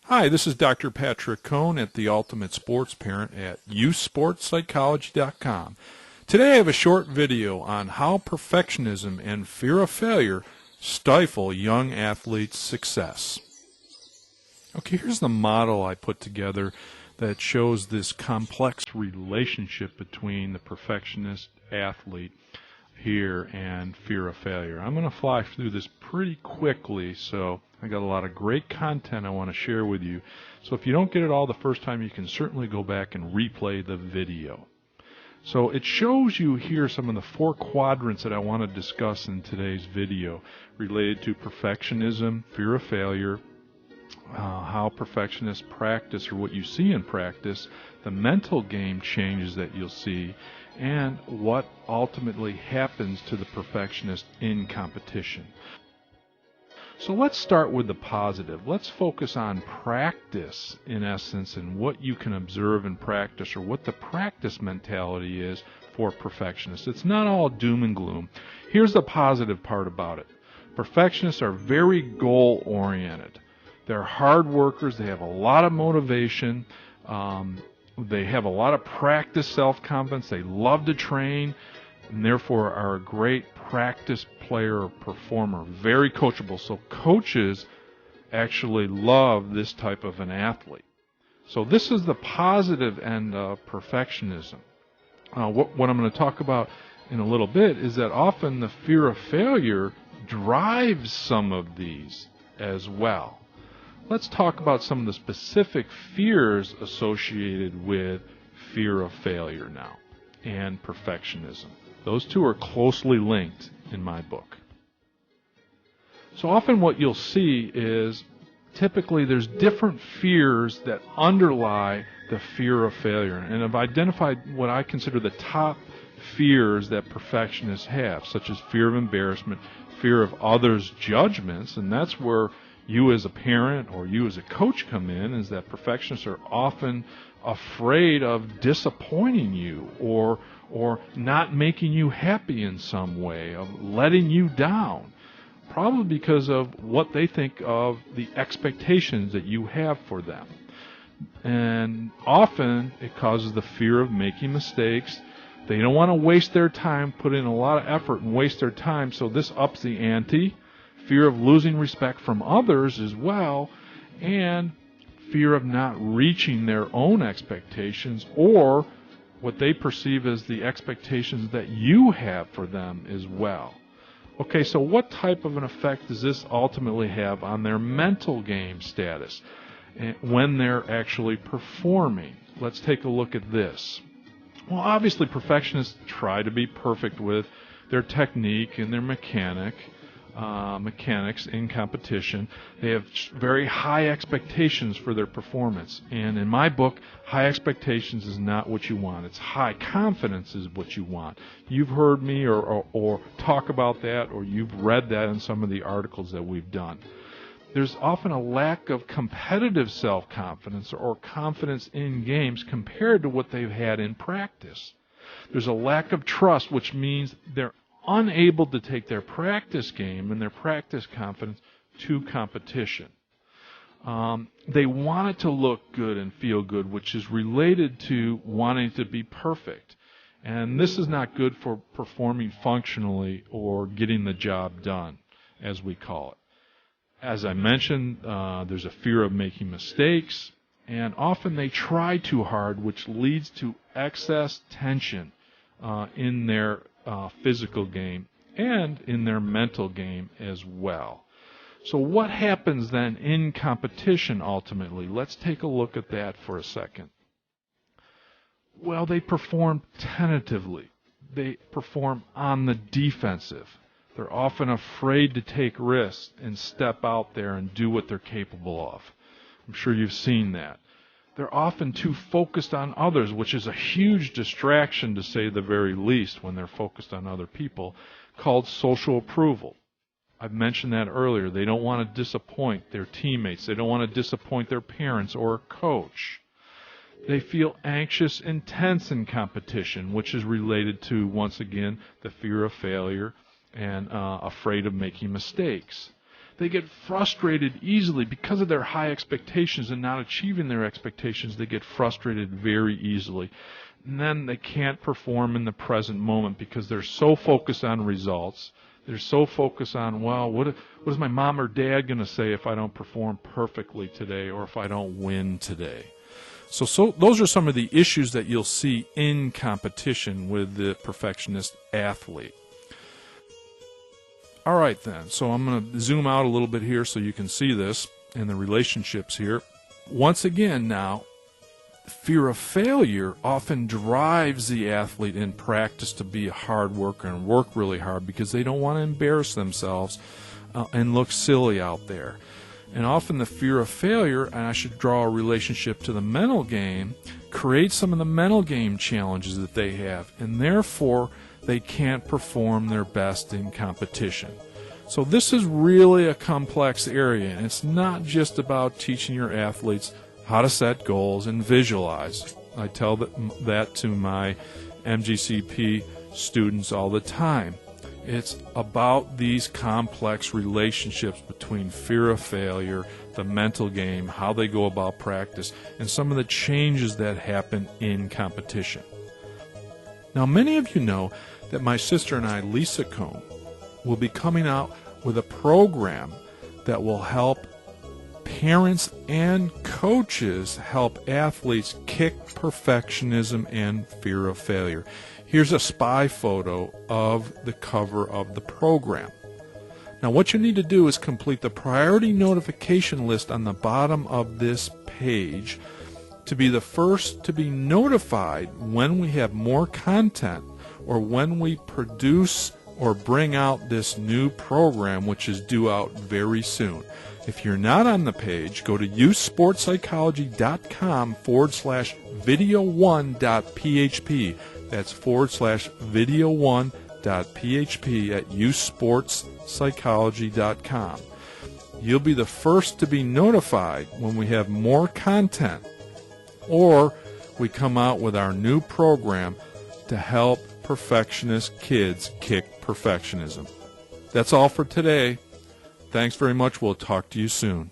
Hi, this is Dr. Patrick Cohn at The Ultimate Sports Parent at youthsportspsychology.com. Today I have a short video on how perfectionism and fear of failure stifle young athletes' success. Okay, here's the model I put together that shows this complex relationship between the perfectionist athlete here and fear of failure. I'm going to fly through this pretty quickly, so I got a lot of great content I want to share with you. So if you don't get it all the first time, you can certainly go back and replay the video. So it shows you here some of the four quadrants that I want to discuss in today's video related to perfectionism, fear of failure, how perfectionists practice or what you see in practice, the mental game changes that you'll see, and what ultimately happens to the perfectionist in competition. So let's start with the positive. Let's focus on practice, in essence, and what you can observe in practice, or what the practice mentality is for perfectionists. It's not all doom and gloom. Here's the positive part about it. Perfectionists are very goal-oriented. They're hard workers. They have a lot of motivation. They have a lot of practice self-confidence. They love to train, and therefore are a great practice player or performer. Very coachable. So coaches actually love this type of an athlete. So this is the positive end of perfectionism. What I'm going to talk about in a little bit is that often the fear of failure drives some of these as well. Let's talk about some of the specific fears associated with fear of failure now and perfectionism. Those two are closely linked in my book. So often what you'll see is typically there's different fears that underlie the fear of failure. And I've identified what I consider the top fears that perfectionists have, such as fear of embarrassment, fear of others' judgments, and that's where you as a parent or you as a coach come in, is that perfectionists are often afraid of disappointing you or not making you happy in some way, of letting you down, probably because of what they think of the expectations that you have for them. And often it causes the fear of making mistakes. They don't want to waste their time, put in a lot of effort and waste their time, so this ups the ante. Fear of losing respect from others as well, and fear of not reaching their own expectations or what they perceive as the expectations that you have for them as well. Okay, so what type of an effect does this ultimately have on their mental game status when they're actually performing? Let's take a look at this. Well, obviously perfectionists try to be perfect with their technique and their mechanics in competition. They have very high expectations for their performance. And in my book, high expectations is not what you want. It's high confidence is what you want. You've heard me or talk about that, or you've read that in some of the articles that we've done. There's often a lack of competitive self-confidence or confidence in games compared to what they've had in practice. There's a lack of trust, which means they're unable to take their practice game and their practice confidence to competition. They want it to look good and feel good, which is related to wanting to be perfect. And this is not good for performing functionally or getting the job done, as we call it. As I mentioned, there's a fear of making mistakes, and often they try too hard, which leads to excess tension in their physical game and in their mental game as well. So what happens then in competition ultimately? Let's take a look at that for a second. Well, they perform tentatively. They perform on the defensive. They're often afraid to take risks and step out there and do what they're capable of. I'm sure you've seen that. They're often too focused on others, which is a huge distraction, to say the very least, when they're focused on other people, called social approval. I've mentioned that earlier. They don't want to disappoint their teammates. They don't want to disappoint their parents or a coach. They feel anxious and tense in competition, which is related to, once again, the fear of failure and afraid of making mistakes. They get frustrated easily because of their high expectations and not achieving their expectations. They get frustrated very easily. And then they can't perform in the present moment because they're so focused on results. They're so focused on, well, what is my mom or dad going to say if I don't perform perfectly today or if I don't win today? So those are some of the issues that you'll see in competition with the perfectionist athlete. All right, then. So I'm going to zoom out a little bit here so you can see this and the relationships here. Once again now, fear of failure often drives the athlete in practice to be a hard worker and work really hard because they don't want to embarrass themselves and look silly out there. And often the fear of failure, and I should draw a relationship to the mental game, creates some of the mental game challenges that they have, and therefore they can't perform their best in competition. So this is really a complex area, and it's not just about teaching your athletes how to set goals and visualize. I tell that to my MGCP students all the time. It's about these complex relationships between fear of failure, the mental game, how they go about practice, and some of the changes that happen in competition. Now, many of you know that my sister and I, Lisa Cohn, will be coming out with a program that will help parents and coaches help athletes kick perfectionism and fear of failure. Here's a spy photo of the cover of the program. Now what you need to do is complete the priority notification list on the bottom of this page to be the first to be notified when we have more content or when we produce or bring out this new program, which is due out very soon. If you're not on the page, go to usesportspsychology.com/video1.php. That's /video1.php at usesportspsychology.com. You'll be the first to be notified when we have more content or we come out with our new program to help perfectionist kids kick perfectionism. That's all for today. Thanks very much. We'll talk to you soon.